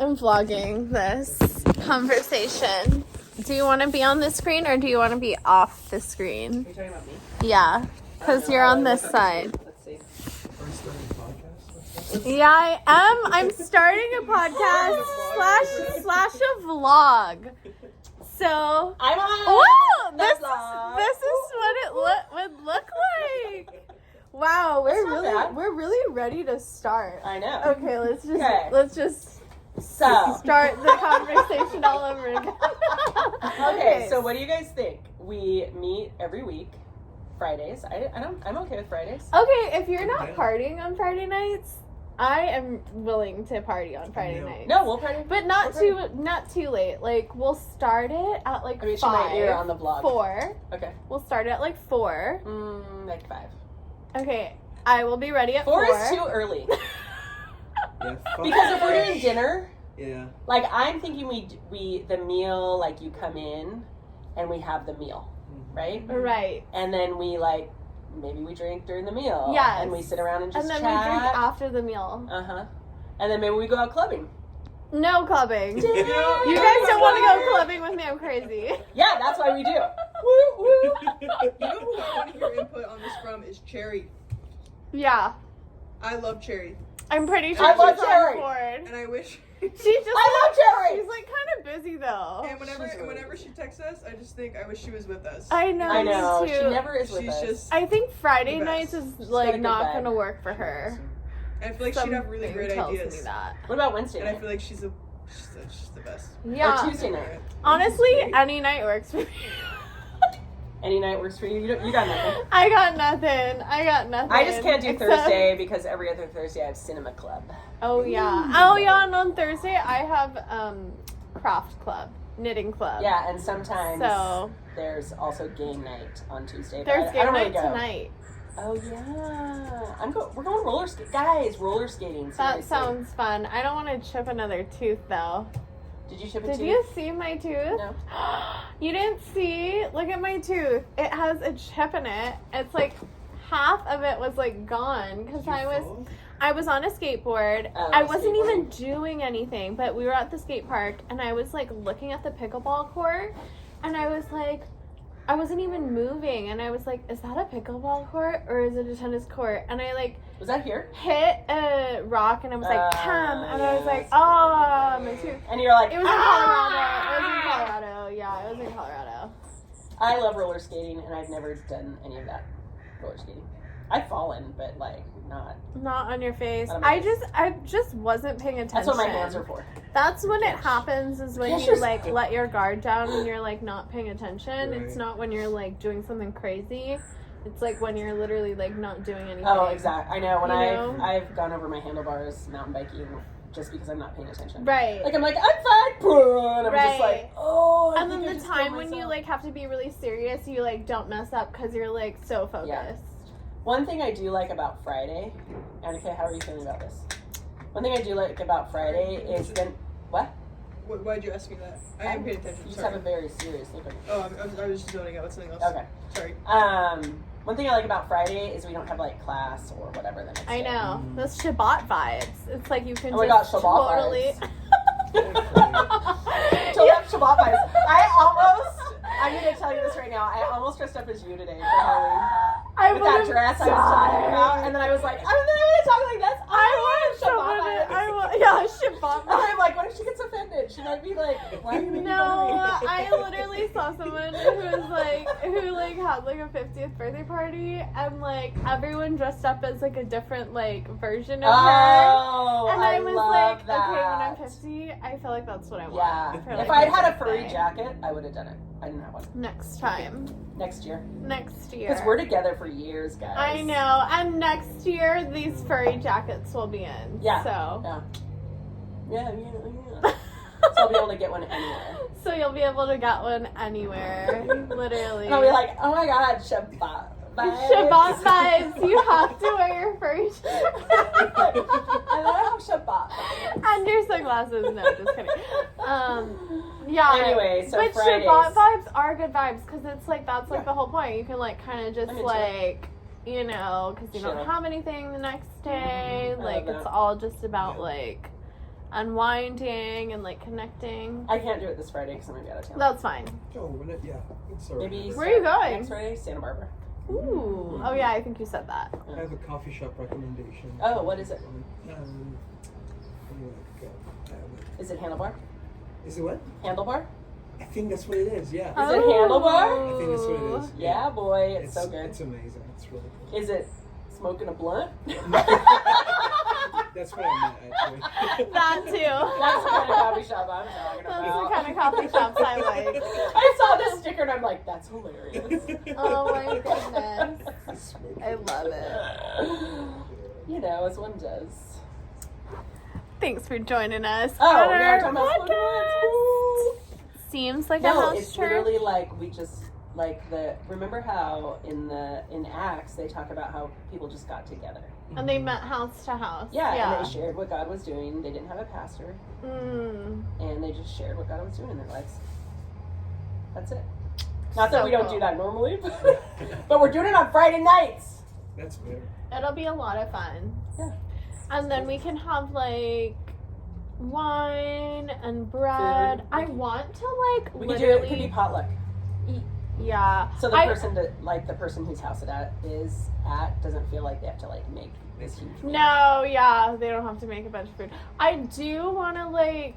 I'm vlogging this conversation. Do you want to be on the screen or do you want to be off the screen? Are you talking about me? Yeah, because you're on this side. Let's see. Yeah, I am. I'm starting a podcast slash a vlog. So I'm on. whoa, the this vlog. is what it would look like. Wow, we're really ready to start. I know. Okay, let's just So start the conversation all over again. okay, so what do you guys think? We meet every week, Fridays. I'm okay with Fridays. Okay, if you're not partying on Friday nights, I am willing to party on Friday nights. No, we'll party, but not too late. Like we'll start it at like 5. My ear on the vlog. 4. Okay. We'll start at like 4. Like 5. Okay, I will be ready at 4. 4 is too early. Yeah, because if we're doing dinner, yeah. like I'm thinking we the meal, like you come in and we have the meal, right? Right. And then we maybe we drink during the meal. Yes. And we sit around and just chat. chat. And then we drink after the meal. Uh-huh. And then maybe we go out clubbing. No clubbing. Yeah. You guys don't want to go clubbing with me, I'm crazy. Yeah, that's why we do. Woo woo. You know who I want to hear input on this from is Cherry. Yeah. I love Cherry. I'm pretty sure I love she's Cherry. on board. And I wish I love Cherry. She's like kind of busy though. And whenever she texts us, I just think I wish she was with us. I know. I know. Me too. She never is with She's us. just I think Friday the nights best. is got a like good not vibe. gonna work for her. I feel like she'd have really Something great tells ideas. me that. What about Wednesday And I night? feel like she's the best. Yeah. Or Tuesday night? Honestly, any night works for me. Any night works for you? You got nothing. I got nothing. I just can't do Thursday because every other Thursday I have cinema club. Oh yeah. Oh yeah, and on Thursday I have craft club, knitting club. Yeah, and sometimes So there's also game night on Tuesday. there's I game don't night really go. tonight. Oh yeah, we're going roller skating, guys. Roller skating. That Seriously. sounds fun. I don't want to chip another tooth though. Did you chip a Did tooth? you see my tooth? No. You didn't see? Look at my tooth. It has a chip in it. It's like half of it was like gone because I was on a skateboard. Oh, I wasn't even doing anything, but we were at the skate park and I was like looking at the pickleball court and I was like, I wasn't even moving and I was like, is that a pickleball court or is it a tennis court? And I like Was that here? hit a rock and I was like, come, and I was like, oh, my tooth. And you're like, It was in Colorado. It was in Colorado. Yeah, it was in Colorado. I love roller skating, and I've never done any of that roller skating. I've fallen, but like not. Not on your face. Not on my I just wasn't paying attention. That's what my hands are for. That's when it happens, is when Yes, you you're like so- let your guard down and you're like not paying attention. Right. It's not when you're like doing something crazy. It's like when you're literally like not doing anything. Oh, exactly. I know when You know? I've gone over my handlebars mountain biking just because I'm not paying attention. Right. Like I'm like I'm fine, and I'm just Right. like oh. I And then think I the just time killed when you myself. like have to be really serious, you like don't mess up because you're like so focused. Yeah. One thing I do like about Friday, Annica, how are you feeling about this? One thing I do like about Friday is then what? Why'd you ask me that? I am paying attention. You just Sorry. have a very serious look on your face. Oh, I was just zoning out with something else. Okay. Sorry. One thing I like about Friday is we don't have like class or whatever the next I day. know. Those Shabbat vibes. It's like you can Oh my gosh, just Shabbat totally Totally have Shabbat vibes. I'm gonna tell you this right now. I almost dressed up as you today for Halloween. With that dress I was talking about, and then I was like, I'm gonna talk like this. Shabbat And I'm like, what if she gets offended? She might be like, why are you making No, fun of me? I literally saw someone who had like a 50th birthday party and like everyone dressed up as like a different like version of her. Oh, And I was like, that. okay, when I'm 50, I feel like that's what I want. Yeah. for, like, If I'd my had a furry birthday. jacket, I would have done it. I didn't have one. Next time. Next year. Next year. Because we're together for years, guys. I know. And next year, these furry jackets will be in. Yeah. So. Yeah. So I'll be able to get one anywhere. So you'll be able to get one anywhere. Literally. And I'll be like, oh my god, Shabbat vibes. Shabbat vibes. You have to wear your furry jacket. I love Shabbat vibes. And your sunglasses. No, just kidding. Yeah. Anyway, so but Fridays. Shabbat vibes are good vibes because it's like that's like the whole point. You can like kind of just I'm into like you know because you don't Chill. have anything the next day. I Like love it's that. all just about like unwinding and like connecting. I can't do it this Friday because I'm gonna be out of town. That's fine. Oh, yeah. It's all right. Maybe Where are you going? next Friday, Santa Barbara. Ooh. Oh yeah, I think you said that. I have a coffee shop recommendation. Oh, what is it? Is it Handlebar? Is it what? Handlebar? I think that's what it is, yeah. Is it Handlebar? I think that's what it is. Yeah, boy, it's so good. It's amazing. It's really cool. Is it smoking a blunt? That's what I meant, actually. That too. That's the kind of coffee shop I'm talking Those about. are the kind of coffee shops I like. I saw this sticker and I'm like, that's hilarious. Oh my goodness. I love it. You know, as one does. Thanks for joining us. Oh, on we our are talking about podcast. Seems like a No, house it's church. literally like we just remember how in Acts they talk about how people just got together. And they met house to house. Yeah, and they shared what God was doing. They didn't have a pastor. Mm. And they just shared what God was doing in their lives. That's it. Not that So we don't cool. do that normally, but we're doing it on Friday nights. That's better. It'll be a lot of fun. Yeah. And then we can have like wine and bread. Food. I want to like We can do literally. it. It could be potluck. Yeah. So the person whose house it is at doesn't feel like they have to like make this huge meal. No, yeah, they don't have to make a bunch of food. I do want to like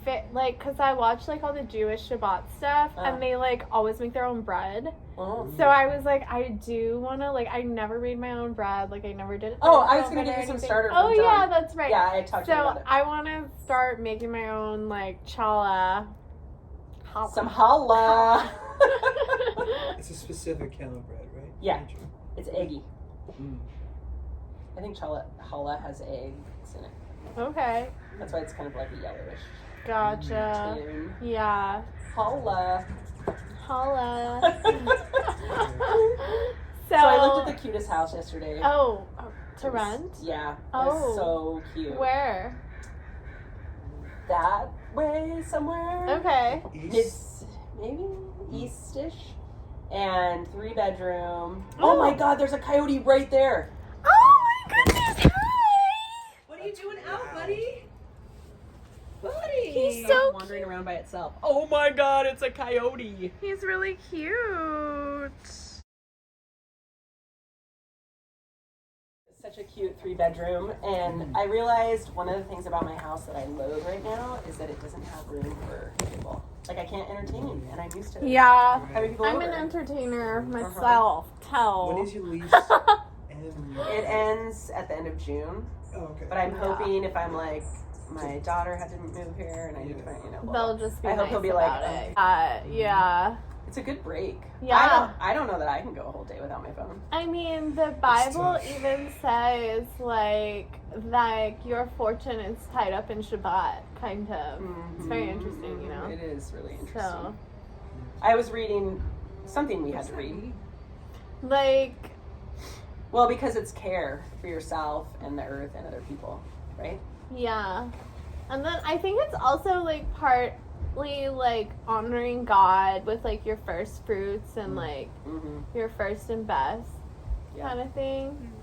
fit like because I watch like all the Jewish Shabbat stuff and they like always make their own bread. Oh. So I was like, I do want to like I never made my own bread. Like I never did it. Oh, I was myself gonna or give you some anything. starter Oh from John. yeah, that's right. Yeah, I talked to you So about it. I want to start making my own like challah. Some challah. It's a specific kind of bread, right? Yeah. It's eggy. Mm. I think challah has eggs in it. Okay. That's why it's kind of like a yellowish Gotcha. tune. Yeah. Challah. Holla. So I looked at the cutest house yesterday. Oh, to It was- rent? Yeah. It Oh. was so cute. Where? That way somewhere. Okay. East. Maybe east-ish. And 3-bedroom. Oh. Oh my god, there's a coyote right there. Oh my goodness! Hi. What are you doing out, buddy? Buddy! He's so wandering around by itself. Oh my god, it's a coyote. He's really cute. Such a cute 3-bedroom, and I realized one of the things about my house that I loathe right now is that it doesn't have room for people. Like I can't entertain, and I'm used to it. Yeah. Having people I'm over. an entertainer myself. Tell. When is your lease? end? It ends at the end of June, Oh, okay. but I'm hoping if I'm like, my daughter had to move here, and I need to find, blah, blah. They'll just be I hope nice he'll be like, about it. Yeah. It's a good break. Yeah. I don't know that I can go a whole day without my phone. I mean, the Bible tough. even says, like your fortune is tied up in Shabbat, kind of. It's very interesting, you know? It is really interesting. So, I was reading something we had to read. like, Well, because it's care for yourself and the earth and other people, right? yeah. And then I think it's also, like, partly, like, honoring God with, like, your first fruits and, like, Mm-hmm. your first and best Yeah. kind of thing.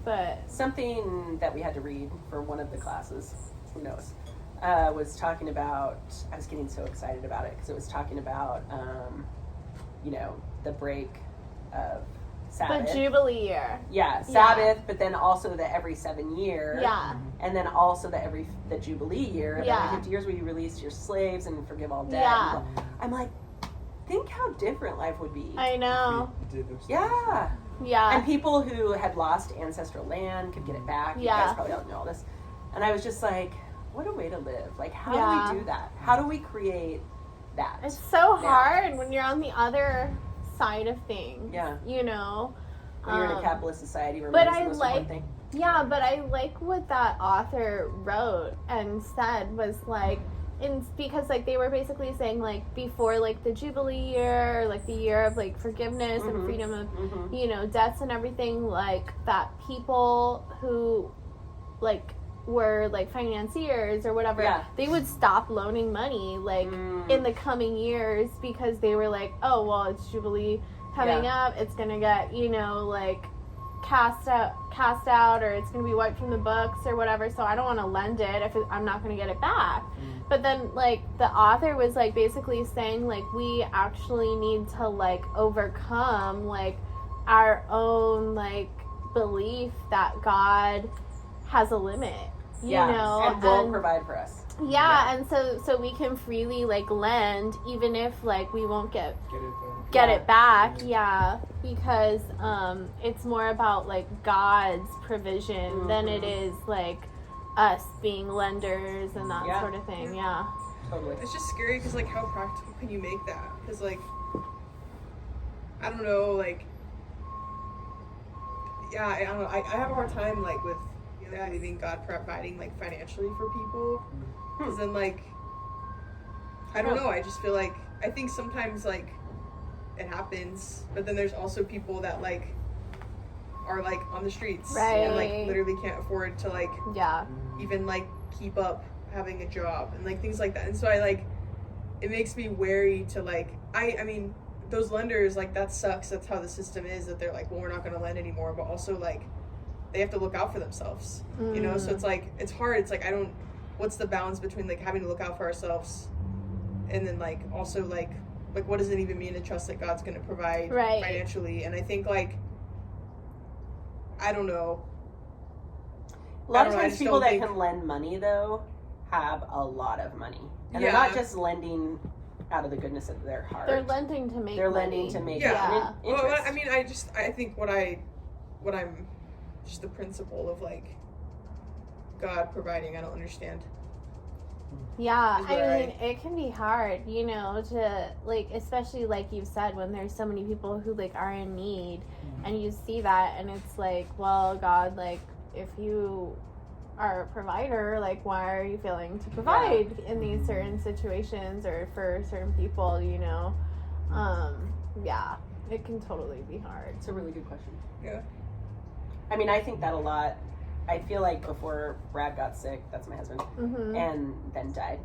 But, Something that we had to read for one of the classes, who knows, was talking about, I was getting so excited about it because it was talking about, the break of Sabbath. the Jubilee year. Yeah, Sabbath, but then also the every 7 year. Yeah. And then also the Jubilee year, of Yeah. every 50 years where you release your slaves and forgive all debt. Yeah. I'm like, think how different life would be. I know. We did those Yeah. Yeah. And people who had lost ancestral land could get it back. You Yeah. guys probably don't know all this. And I was just like, what a way to live. Like, how Yeah. do we do that? How do we create that? It's so Yeah. hard when you're on the other side of things. Yeah. You know? When you're in a capitalist society where but money's I the most important like- thing. Yeah, but I like what that author wrote and said was like, because like they were basically saying like before like the Jubilee year, like the year of like forgiveness and Mhm. freedom of Mm-hmm. debts and everything, like that people who like were like financiers or whatever, Yeah. they would stop loaning money like in the coming years because they were like, oh well, it's Jubilee coming up, it's gonna get like cast out or it's going to be wiped from the books or whatever, so I don't want to lend it if I'm not going to get it back. But then like the author was like basically saying like we actually need to like overcome like our own like belief that God has a limit, you know, and will provide for us. And so we can freely like lend even if like we won't get it back, because it's more about like God's provision than it is like us being lenders and that sort of thing. Totally. It's just scary because like how practical can you make that? Because like I don't know, like I don't know. I have a hard time like with believing God providing like financially for people. Because then like I don't know. I just feel like I think sometimes like it happens, but then there's also people that like are like on the streets and like literally can't afford to like even like keep up having a job and like things like that. And so I like it makes me wary to like I mean those lenders, like that sucks. That's how the system is, that they're like, well, we're not going to lend anymore, but also like they have to look out for themselves, you know? So it's like it's hard. It's like what's the balance between like having to look out for ourselves and then like also like what does it even mean to trust that God's going to provide financially? And I think like I don't know. A lot of times people that can lend money though have a lot of money, and they're not just lending out of the goodness of their heart. They're lending to make interest. Well, I mean, I think what I'm just the principle of like God providing, I don't understand. I mean, it can be hard, you know, to like, especially like you've said, when there's so many people who like are in need, and you see that, and it's like, well, God, like if you are a provider, like why are you failing to provide in these certain situations or for certain people, you know? It can totally be hard. It's a really good question. Yeah. I mean, I think that a lot. I feel like before Brad got sick, that's my husband, and then died,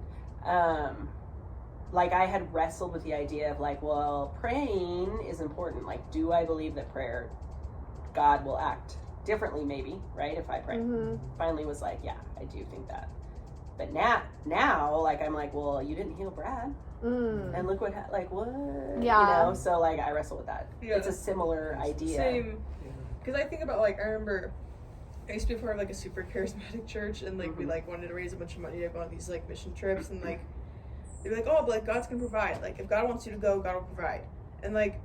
like I had wrestled with the idea of like, well, praying is important. Like, do I believe that prayer, God will act differently maybe, right, if I pray? Finally was like, yeah, I do think that. But now like I'm like, well, you didn't heal Brad, and look what what, you know? So like I wrestle with that. It's a similar idea. Same, because I think about like I remember I used to be part of like a super charismatic church, and like we like wanted to raise a bunch of money to go on these like mission trips, and like they'd be like, oh, but like God's gonna provide. Like if God wants you to go, God will provide. And like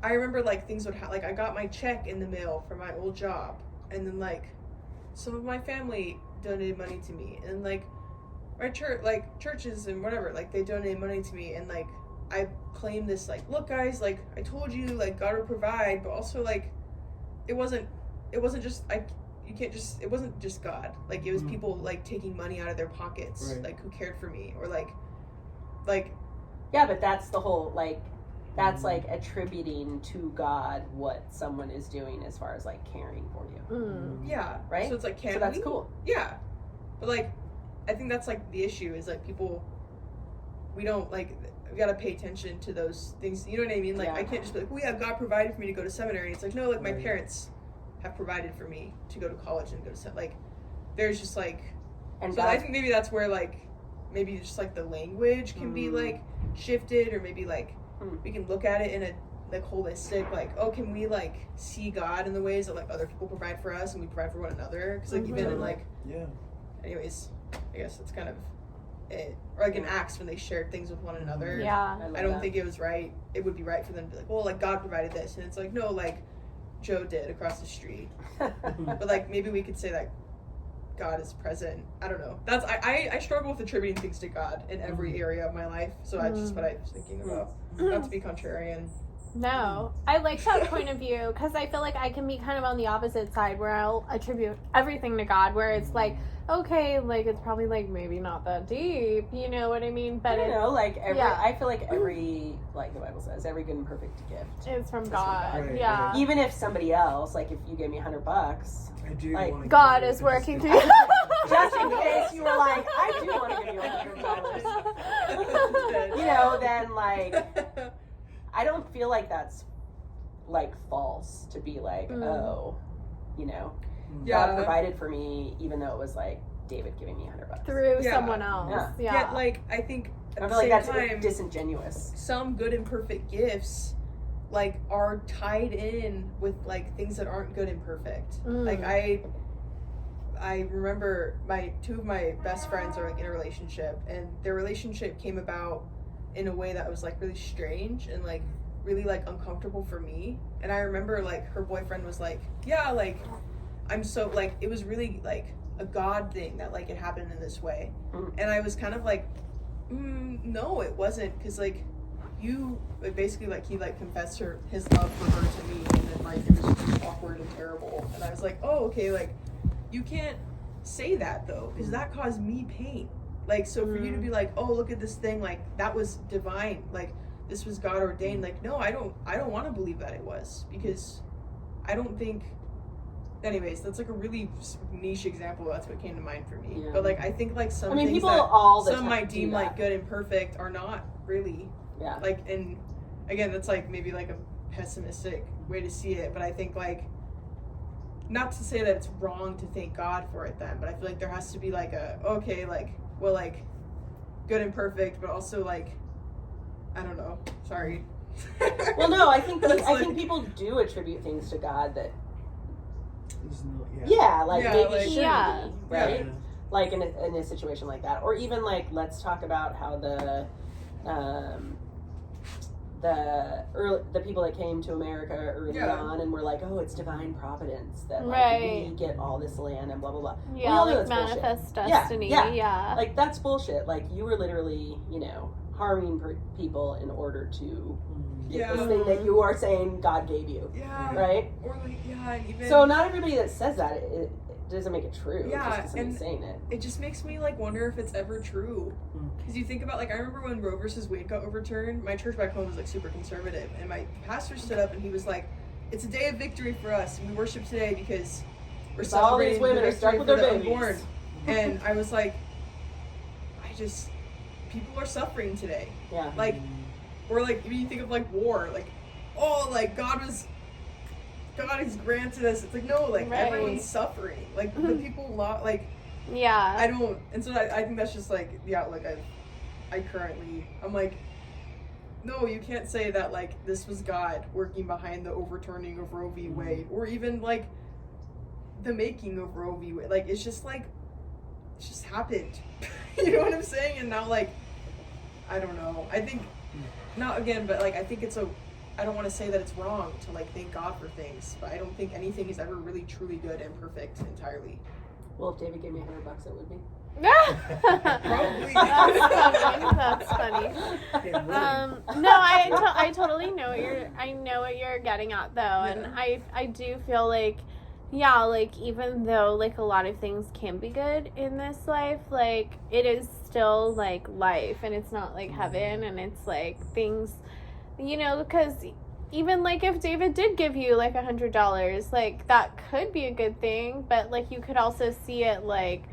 I remember like things would like I got my check in the mail for my old job, and then like some of my family donated money to me, and like my church, like churches and whatever, like they donated money to me, and like I claimed this like, look guys, like I told you, like God will provide, but also like it wasn't just it wasn't just God, like it was people like taking money out of their pockets, like who cared for me, or like but that's the whole like that's like attributing to God what someone is doing as far as like caring for you. Right? So it's like, so that's cool. But like I think that's like the issue is like people, we don't like, we gotta pay attention to those things, you know what I mean? Like I can't just be like, well, yeah, God provided for me to go to seminary. It's like, no, like my parents have provided for me to go to college and go to like there's just like, and so I think maybe that's where like maybe just like the language can be like shifted, or maybe like we can look at it in a like holistic, like, oh, can we like see God in the ways that like other people provide for us and we provide for one another? Because like even in like anyways, I guess that's kind of it. Or like in Acts when they shared things with one another, I don't think it was right. It would be right for them to be like, well, like God provided this, and it's like, no, like Joe did across the street. But like maybe we could say that God is present. I don't know. That's I struggle with attributing things to God in every area of my life. So that's just what I was thinking about. Not to be contrarian. No, I like that point of view, because I feel like I can be kind of on the opposite side where I'll attribute everything to God, where it's like, okay, like it's probably like maybe not that deep, you know what I mean? But you know, like every, I feel like every, like the Bible says, every good and perfect gift is from God. Right. Even if somebody else, like if you gave me $100, I do like want to God is working through you. Just in case you were like, I do want to give you $100. You know, then like I don't feel like that's like false to be like, oh, you know, Yeah. God provided for me, even though it was like David giving me $100 through Yeah. someone else. Yeah. Yeah. Yet, like, I think at I the feel like same that's time, disingenuous. some good and perfect gifts, like, are tied in with, like, things that aren't good and perfect. Like, I remember two of my best friends are, like, in a relationship, and their relationship came about in a way that was, like, really strange and, like, really, like, uncomfortable for me. And I remember, like, her boyfriend was like, yeah, like, I'm so, like, it was really, like, a God thing that, like, it happened in this way. And I was kind of like, no, it wasn't, because, like, you, like, basically, like, he, like, confessed his love for her to me, and then, like, it was just awkward and terrible. And I was like, oh, okay, like, you can't say that, though, because that caused me pain. Like, so for you to be like, oh, look at this thing, like, that was divine, like, this was God ordained, like, no, I don't want to believe that it was, because I don't think, anyways, that's, like, a really niche example. That's what came to mind for me. Yeah. But, like, I think, like, some things people that all the some time might do deem, that. like, good and perfect are not really. Yeah. Like, and again, that's, like, maybe, like, a pessimistic way to see it, but I think, like, not to say that it's wrong to thank God for it then, but I feel like there has to be, like, okay, like, well, like, good and perfect, but also, like, I don't know, sorry. Well, no, I think That's I think people do attribute things to God that, There's no, like, Yeah, maybe like- shouldn't Yeah. be, right? Yeah. Like in a situation like that, or even like, let's talk about how the people that came to America early Yeah. on and were like, oh, it's divine providence that, like, Right. we get all this land and blah blah blah. We Yeah, all know like that's bullshit. manifest Yeah, destiny. yeah. Yeah. Like, that's bullshit. Like, you were literally, you know, harming people in order to get this Yeah. thing that you are saying God gave you, Yeah. right? Or, like, yeah, and even... So not everybody that says that, it doesn't make it true. Yeah, just because somebody's and saying it. it just makes me, like, wonder if it's ever true. Because you think about, like, I remember when Roe versus Wade got overturned, my church back home was, like, super conservative, and my pastor stood up and he was like, it's a day of victory for us, and we worship today because we're All these celebrating women the are stuck victory with for their the babies. unborn. And I was like, people are suffering today. Yeah. Like, or, like, when you think of, like, war, like, oh, like, God has granted us. It's like, no, like, Right. everyone's suffering. Like, the people, like, Yeah. I don't, and so I think that's just, like, the outlook I'm like, no, you can't say that, like, this was God working behind the overturning of Roe v. Wade, or even, like, the making of Roe v. Wade. Like, it's just, like, it just happened. You know what I'm saying? And now, like, I don't know. I think, not again, but, like, I think I don't want to say that it's wrong to, like, thank God for things, but I don't think anything is ever really truly good and perfect entirely. Well, if David gave me $100, it would be. Probably. That's funny. No, I totally know what you're getting at, though, and I do feel like, yeah, like, even though, like, a lot of things can be good in this life, like, it is still, like, life, and it's not, like, heaven, and it's, like, things, you know, because even, like, if David did give you, like, $100, like, that could be a good thing, but, like, you could also see it, like,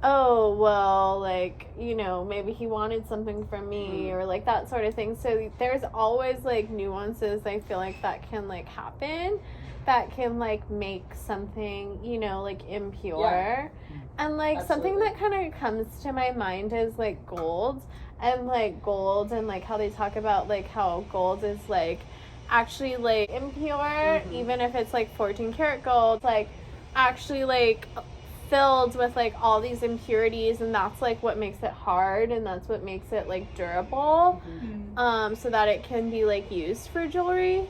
oh, well, like, you know, maybe he wanted something from me, or, like, that sort of thing. So there's always, like, nuances, I feel like, that can, like, happen, that can, like, make something, you know, like, impure. Yeah. And, like, something Absolutely. that kind of comes to my mind is, like, gold, and, like, how they talk about, like, how gold is, like, actually, like, impure, even if it's, like, 14 karat gold, like, actually, like, filled with, like, all these impurities, and that's, like, what makes it hard, and that's what makes it, like, durable, so that it can be, like, used for jewelry.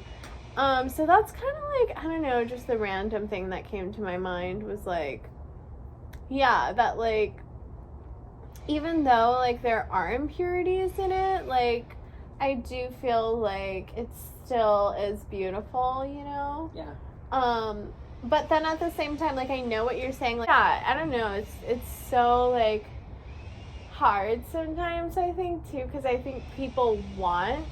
So that's kind of, like, I don't know, just the random thing that came to my mind was, like, yeah, that, like, even though, like, there are impurities in it, like, I do feel like it still is beautiful, you know? Yeah. But then at the same time, like, I know what you're saying, like, yeah, I don't know, it's so, like, hard sometimes, I think, too, because I think people want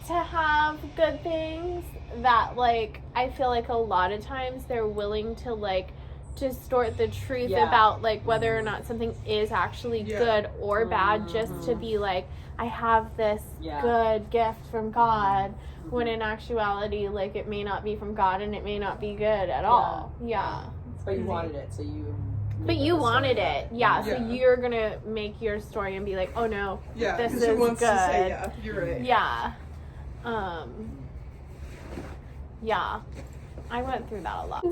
to have good things that, like, I feel like a lot of times they're willing to, like, distort the truth Yeah. about like whether or not something is actually Yeah. good or bad, just to be like, I have this Yeah. good gift from God, when in actuality, like, it may not be from God and it may not be good at all. Yeah. But you wanted it, so you. But you wanted it, yeah. So Yeah. you're gonna make your story and be like, oh no, Yeah, this because is who wants good. to say, yeah, you're right. Yeah. Yeah. I went through that a lot.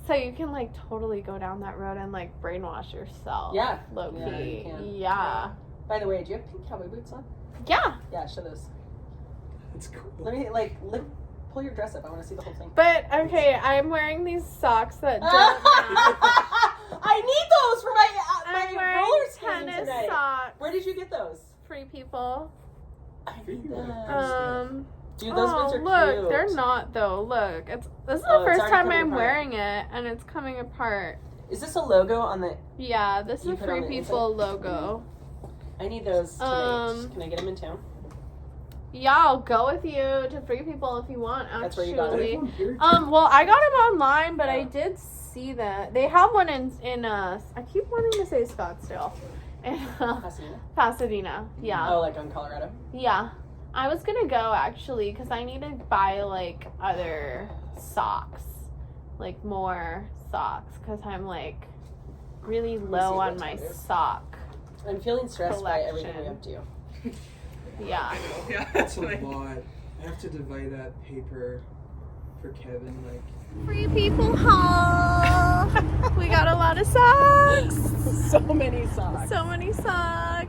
So you can like totally go down that road and like brainwash yourself. Yeah. Low Yeah, key. you can. Yeah. By the way, do you have pink cowboy boots on? Yeah. Yeah, show those. That's cool. Let me pull your dress up. I want to see the whole thing. But okay, I'm wearing these socks that don't I need those for I'm my wearing roller skating tennis tonight. socks. Where did you get those? Free people. I need Yeah. them. Dude, those ones are look, cute. they're not though. Look, this is Oh, the it's first already time coming I'm apart. wearing it, and it's coming apart. Is this a logo on the? Yeah, this You is a put on Free the People logo. I need those tonight. Can I get them in town? Yeah, I'll go with you to Free People if you want. That's where you got it. Actually, well, I got them online, but I Yeah. did see that they have one in I keep wanting to say Scottsdale, in Pasadena. Pasadena. Yeah, Oh, like on Colorado. yeah. I was gonna go actually because I need to buy like other socks, like more socks, because I'm like really low what on my time it is. sock. I'm feeling stressed by everything we Collection. have to do. Yeah. Yeah, That's that's a like, lot. I have to divide that paper for Kevin. Like, Free People haul. We got a lot of socks. So many socks. So many socks.